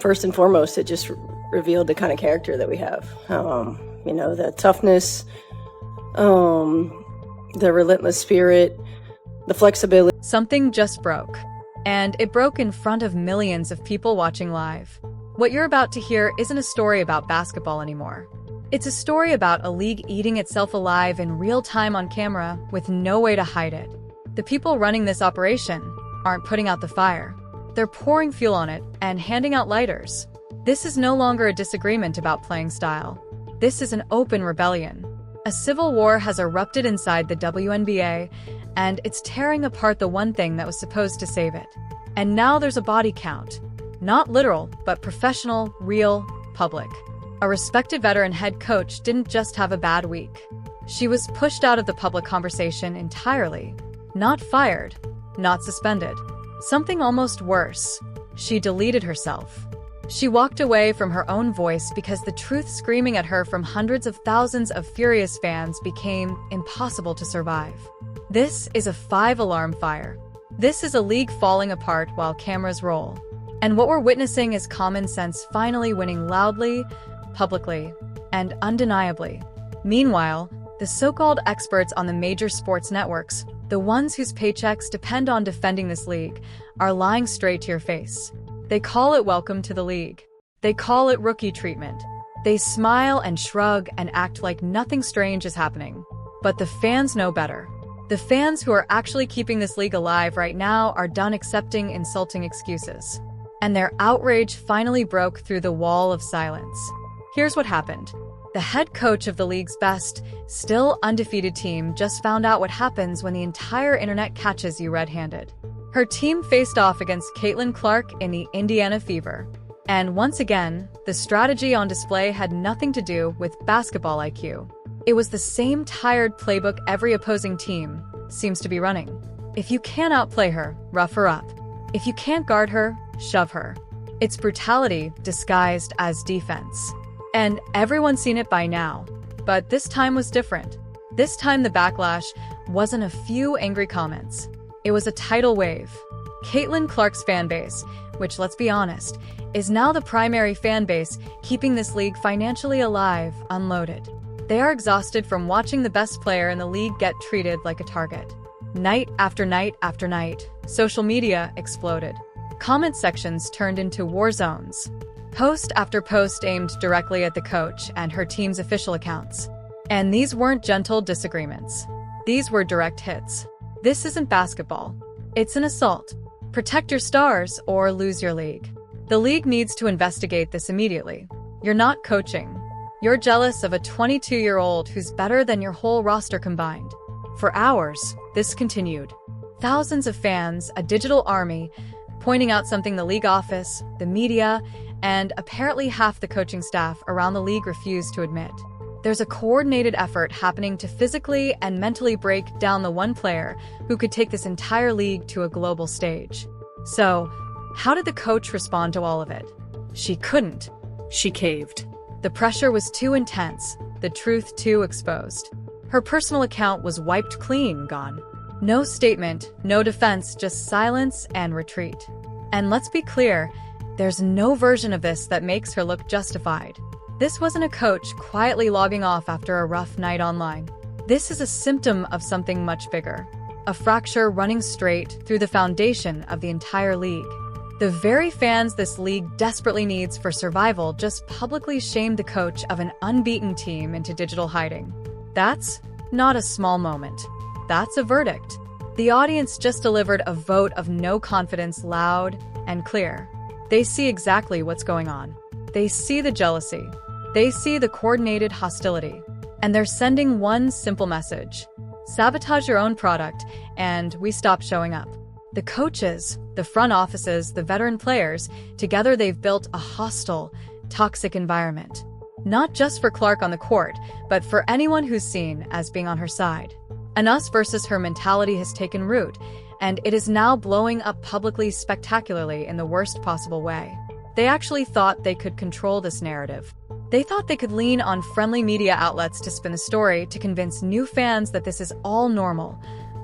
first and foremost, it just revealed the kind of character that we have. You know, the toughness, the relentless spirit, the flexibility. Something just broke, and it broke in front of millions of people watching live. What you're about to hear isn't a story about basketball anymore. It's a story about a league eating itself alive in real time on camera with no way to hide it. The people running this operation aren't putting out the fire. They're pouring fuel on it and handing out lighters. This is no longer a disagreement about playing style. This is an open rebellion. A civil war has erupted inside the WNBA, and it's tearing apart the one thing that was supposed to save it. And now there's a body count. Not literal, but professional, real, public. A respected veteran head coach didn't just have a bad week. She was pushed out of the public conversation entirely. Not fired, not suspended. Something almost worse. She deleted herself. She walked away from her own voice because the truth screaming at her from hundreds of thousands of furious fans became impossible to survive. This is a 5-alarm fire. This is a league falling apart while cameras roll. And what we're witnessing is common sense finally winning loudly, publicly, and undeniably. Meanwhile, the so-called experts on the major sports networks, the ones whose paychecks depend on defending this league, are lying straight to your face. They call it welcome to the league. They call it rookie treatment. They smile and shrug and act like nothing strange is happening. But the fans know better. The fans who are actually keeping this league alive right now are done accepting insulting excuses. And their outrage finally broke through the wall of silence. Here's what happened. The head coach of the league's best, still undefeated team just found out what happens when the entire internet catches you red-handed. Her team faced off against Caitlin Clark in the Indiana Fever. And once again, the strategy on display had nothing to do with basketball IQ. It was the same tired playbook every opposing team seems to be running. If you can't outplay her, rough her up. If you can't guard her, shove her. It's brutality disguised as defense. And everyone's seen it by now. But this time was different. This time the backlash wasn't a few angry comments. It was a tidal wave. Caitlin Clark's fanbase, which, let's be honest, is now the primary fanbase keeping this league financially alive, unloaded. They are exhausted from watching the best player in the league get treated like a target. Night after night after night, social media exploded. Comment sections turned into war zones. Post after post aimed directly at the coach and her team's official accounts. And these weren't gentle disagreements. These were direct hits. This isn't basketball. It's an assault. Protect your stars or lose your league. The league needs to investigate this immediately. You're not coaching. You're jealous of a 22-year-old who's better than your whole roster combined. For hours, this continued. Thousands of fans, a digital army, pointing out something the league office, the media, and apparently half the coaching staff around the league refused to admit. There's a coordinated effort happening to physically and mentally break down the one player who could take this entire league to a global stage. So, how did the coach respond to all of it? She couldn't. She caved. The pressure was too intense, the truth too exposed. Her personal account was wiped clean, gone. No statement, no defense, just silence and retreat. And let's be clear, there's no version of this that makes her look justified. This wasn't a coach quietly logging off after a rough night online. This is a symptom of something much bigger. A fracture running straight through the foundation of the entire league. The very fans this league desperately needs for survival just publicly shamed the coach of an unbeaten team into digital hiding. That's not a small moment. That's a verdict. The audience just delivered a vote of no confidence, loud and clear. They see exactly what's going on. They see the jealousy. They see the coordinated hostility. And they're sending one simple message. Sabotage your own product, and we stop showing up. The coaches, the front offices, the veteran players, together they've built a hostile, toxic environment. Not just for Clark on the court, but for anyone who's seen as being on her side. An us versus her mentality has taken root, and it is now blowing up publicly spectacularly in the worst possible way. They actually thought they could control this narrative. They thought they could lean on friendly media outlets to spin the story to convince new fans that this is all normal,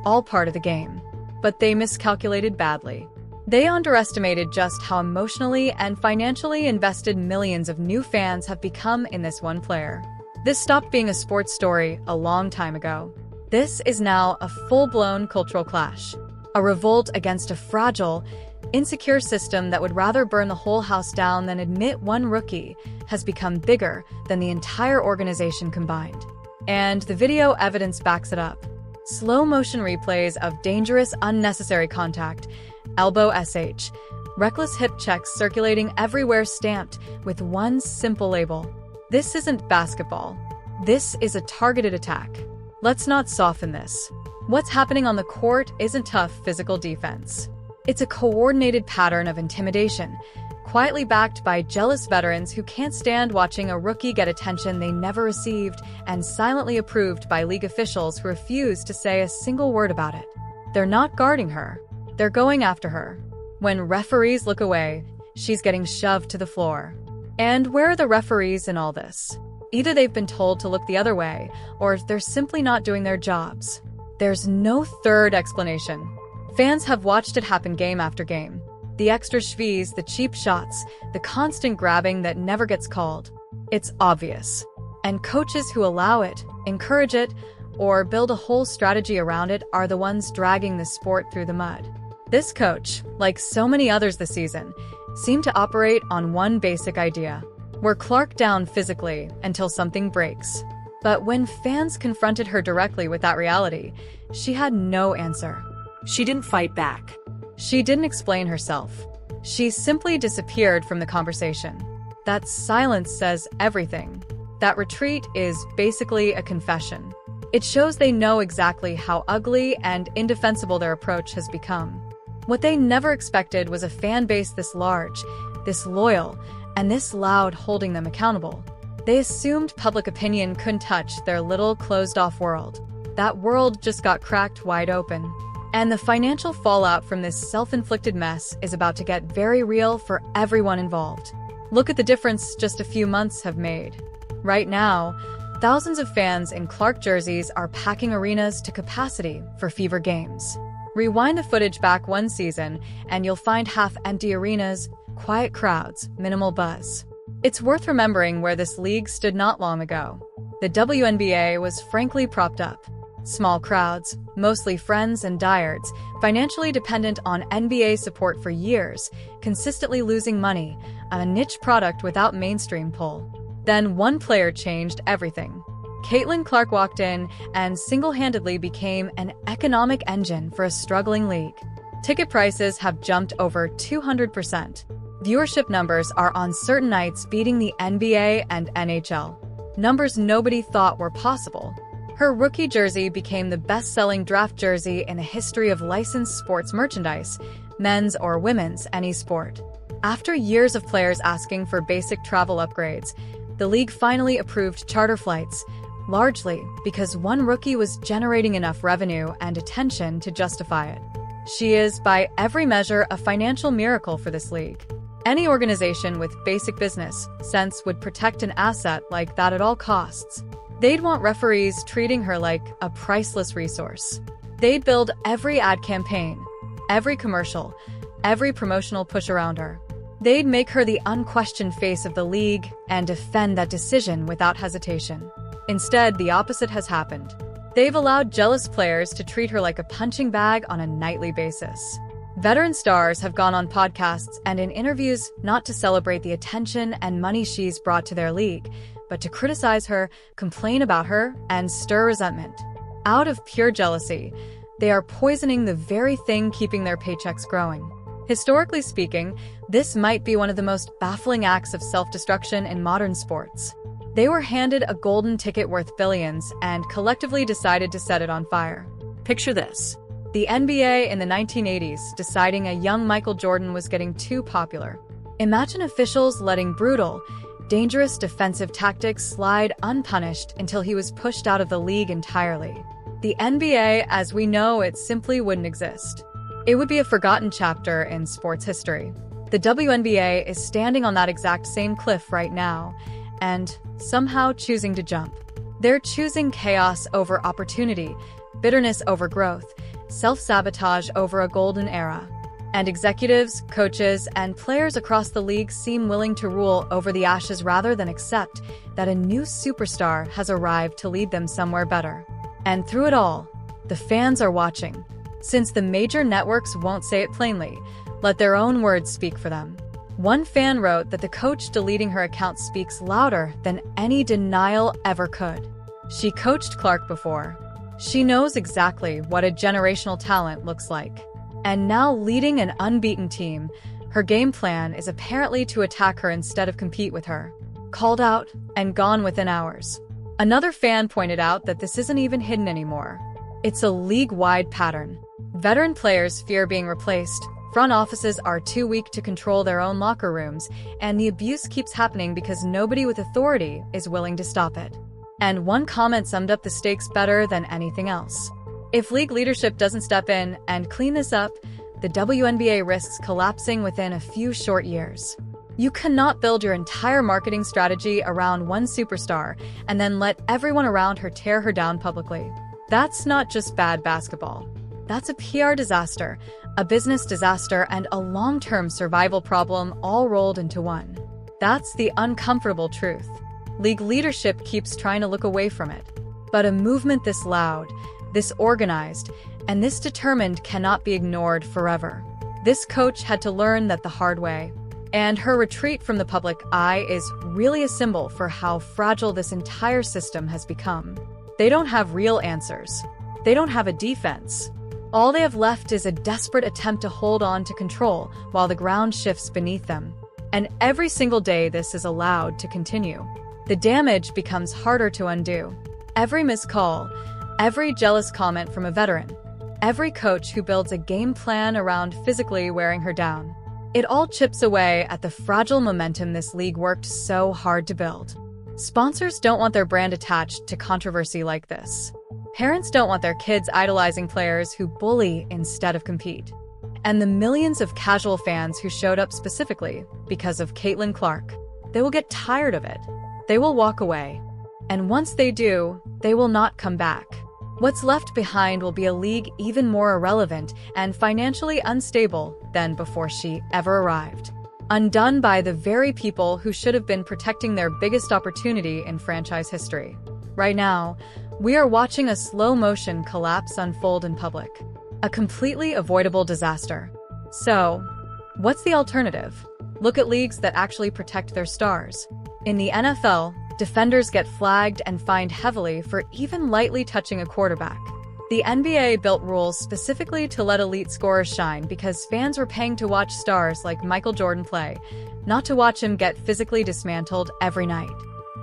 all part of the game. But they miscalculated badly. They underestimated just how emotionally and financially invested millions of new fans have become in this one player. This stopped being a sports story a long time ago. This is now a full-blown cultural clash, a revolt against a fragile, insecure system that would rather burn the whole house down than admit one rookie has become bigger than the entire organization combined. And the video evidence backs it up. Slow-motion replays of dangerous, unnecessary contact, elbow SH, reckless hip checks circulating everywhere stamped with one simple label. This isn't basketball. This is a targeted attack. Let's not soften this. What's happening on the court isn't tough physical defense. It's a coordinated pattern of intimidation, quietly backed by jealous veterans who can't stand watching a rookie get attention they never received, and silently approved by league officials who refuse to say a single word about it. They're not guarding her. They're going after her. When referees look away, she's getting shoved to the floor. And where are the referees in all this? Either they've been told to look the other way, or they're simply not doing their jobs. There's no third explanation. Fans have watched it happen game after game. The extra schvees, the cheap shots, the constant grabbing that never gets called. It's obvious. And coaches who allow it, encourage it, or build a whole strategy around it are the ones dragging the sport through the mud. This coach, like so many others this season, seemed to operate on one basic idea. We're Clark down physically until something breaks. But when fans confronted her directly with that reality, she had no answer. She didn't fight back. She didn't explain herself. She simply disappeared from the conversation. That silence says everything. That retreat is basically a confession. It shows they know exactly how ugly and indefensible their approach has become. What they never expected was a fan base this large, this loyal, and this loud holding them accountable. They assumed public opinion couldn't touch their little closed-off world. That world just got cracked wide open. And the financial fallout from this self-inflicted mess is about to get very real for everyone involved. Look at the difference just a few months have made. Right now, thousands of fans in Clark jerseys are packing arenas to capacity for Fever games. Rewind the footage back one season, and you'll find half-empty arenas, quiet crowds, minimal buzz. It's worth remembering where this league stood not long ago. The WNBA was frankly propped up. Small crowds, mostly friends and diehards, financially dependent on NBA support for years, consistently losing money, a niche product without mainstream pull. Then one player changed everything. Caitlin Clark walked in and single-handedly became an economic engine for a struggling league. Ticket prices have jumped over 200%. Viewership numbers are on certain nights beating the NBA and NHL. Numbers nobody thought were possible. Her rookie jersey became the best-selling draft jersey in the history of licensed sports merchandise, men's or women's, any sport. After years of players asking for basic travel upgrades, the league finally approved charter flights, largely because one rookie was generating enough revenue and attention to justify it. She is, by every measure, a financial miracle for this league. Any organization with basic business sense would protect an asset like that at all costs. They'd want referees treating her like a priceless resource. They'd build every ad campaign, every commercial, every promotional push around her. They'd make her the unquestioned face of the league and defend that decision without hesitation. Instead, the opposite has happened. They've allowed jealous players to treat her like a punching bag on a nightly basis. Veteran stars have gone on podcasts and in interviews not to celebrate the attention and money she's brought to their league, but to criticize her, complain about her, and stir resentment. Out of pure jealousy, they are poisoning the very thing keeping their paychecks growing. Historically speaking, this might be one of the most baffling acts of self-destruction in modern sports. They were handed a golden ticket worth billions and collectively decided to set it on fire. Picture this. The NBA in the 1980s deciding a young Michael Jordan was getting too popular. Imagine officials letting brutal, dangerous defensive tactics slide unpunished until he was pushed out of the league entirely. The NBA, as we know it, simply wouldn't exist. It would be a forgotten chapter in sports history. The WNBA is standing on that exact same cliff right now, and somehow choosing to jump. They're choosing chaos over opportunity, bitterness over growth, self-sabotage over a golden era. And executives, coaches, and players across the league seem willing to rule over the ashes rather than accept that a new superstar has arrived to lead them somewhere better. And through it all, the fans are watching. Since the major networks won't say it plainly, let their own words speak for them. One fan wrote that the coach deleting her account speaks louder than any denial ever could. She coached Clark before. She knows exactly what a generational talent looks like. And now leading an unbeaten team, her game plan is apparently to attack her instead of compete with her. Called out and gone within hours. Another fan pointed out that this isn't even hidden anymore. It's a league-wide pattern. Veteran players fear being replaced, front offices are too weak to control their own locker rooms, and the abuse keeps happening because nobody with authority is willing to stop it. And one comment summed up the stakes better than anything else. If league leadership doesn't step in and clean this up, the WNBA risks collapsing within a few short years. You cannot build your entire marketing strategy around one superstar and then let everyone around her tear her down publicly. That's not just bad basketball. That's a PR disaster, a business disaster, and a long-term survival problem all rolled into one. That's the uncomfortable truth. League leadership keeps trying to look away from it. But a movement this loud, this organized, and this determined cannot be ignored forever. This coach had to learn that the hard way. And her retreat from the public eye is really a symbol for how fragile this entire system has become. They don't have real answers. They don't have a defense. All they have left is a desperate attempt to hold on to control while the ground shifts beneath them. And every single day this is allowed to continue. The damage becomes harder to undo. Every missed call, every jealous comment from a veteran, every coach who builds a game plan around physically wearing her down. It all chips away at the fragile momentum this league worked so hard to build. Sponsors don't want their brand attached to controversy like this. Parents don't want their kids idolizing players who bully instead of compete. And the millions of casual fans who showed up specifically because of Caitlin Clark, they will get tired of it. They will walk away. And once they do, they will not come back. What's left behind will be a league even more irrelevant and financially unstable than before she ever arrived. Undone by the very people who should have been protecting their biggest opportunity in franchise history. Right now, we are watching a slow-motion collapse unfold in public. A completely avoidable disaster. So, what's the alternative? Look at leagues that actually protect their stars. In the NFL, defenders get flagged and fined heavily for even lightly touching a quarterback. The NBA built rules specifically to let elite scorers shine because fans were paying to watch stars like Michael Jordan play, not to watch him get physically dismantled every night.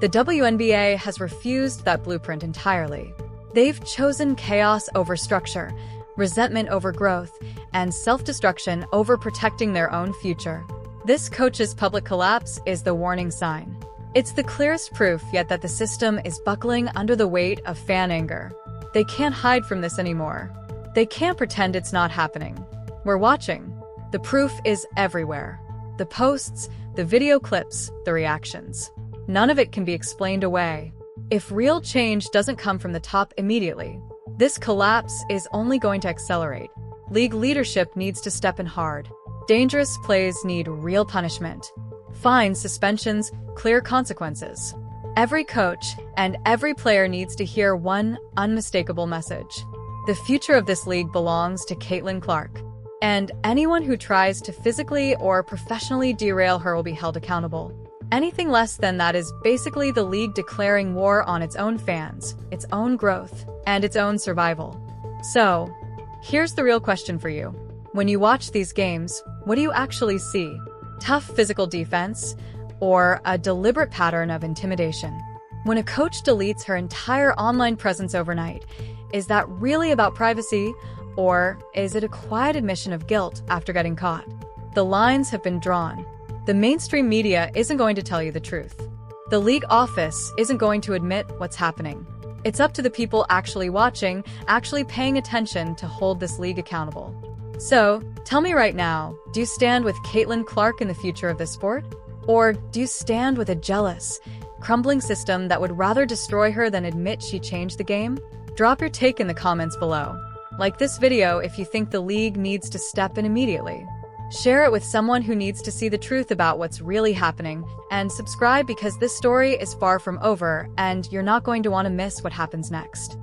The WNBA has refused that blueprint entirely. They've chosen chaos over structure, resentment over growth, and self-destruction over protecting their own future. This coach's public collapse is the warning sign. It's the clearest proof yet that the system is buckling under the weight of fan anger. They can't hide from this anymore. They can't pretend it's not happening. We're watching. The proof is everywhere. The posts, the video clips, the reactions. None of it can be explained away. If real change doesn't come from the top immediately, this collapse is only going to accelerate. League leadership needs to step in hard. Dangerous plays need real punishment. Fines, suspensions, clear consequences. Every coach and every player needs to hear one unmistakable message. The future of this league belongs to Caitlin Clark. And anyone who tries to physically or professionally derail her will be held accountable. Anything less than that is basically the league declaring war on its own fans, its own growth, and its own survival. So, here's the real question for you. When you watch these games, what do you actually see? Tough physical defense, or a deliberate pattern of intimidation? When a coach deletes her entire online presence overnight, is that really about privacy, or is it a quiet admission of guilt after getting caught? The lines have been drawn. The mainstream media isn't going to tell you the truth. The league office isn't going to admit what's happening. It's up to the people actually watching, actually paying attention to hold this league accountable. So, tell me right now, do you stand with Caitlin Clark in the future of this sport? Or do you stand with a jealous, crumbling system that would rather destroy her than admit she changed the game? Drop your take in the comments below. Like this video if you think the league needs to step in immediately. Share it with someone who needs to see the truth about what's really happening, and subscribe because this story is far from over and you're not going to want to miss what happens next.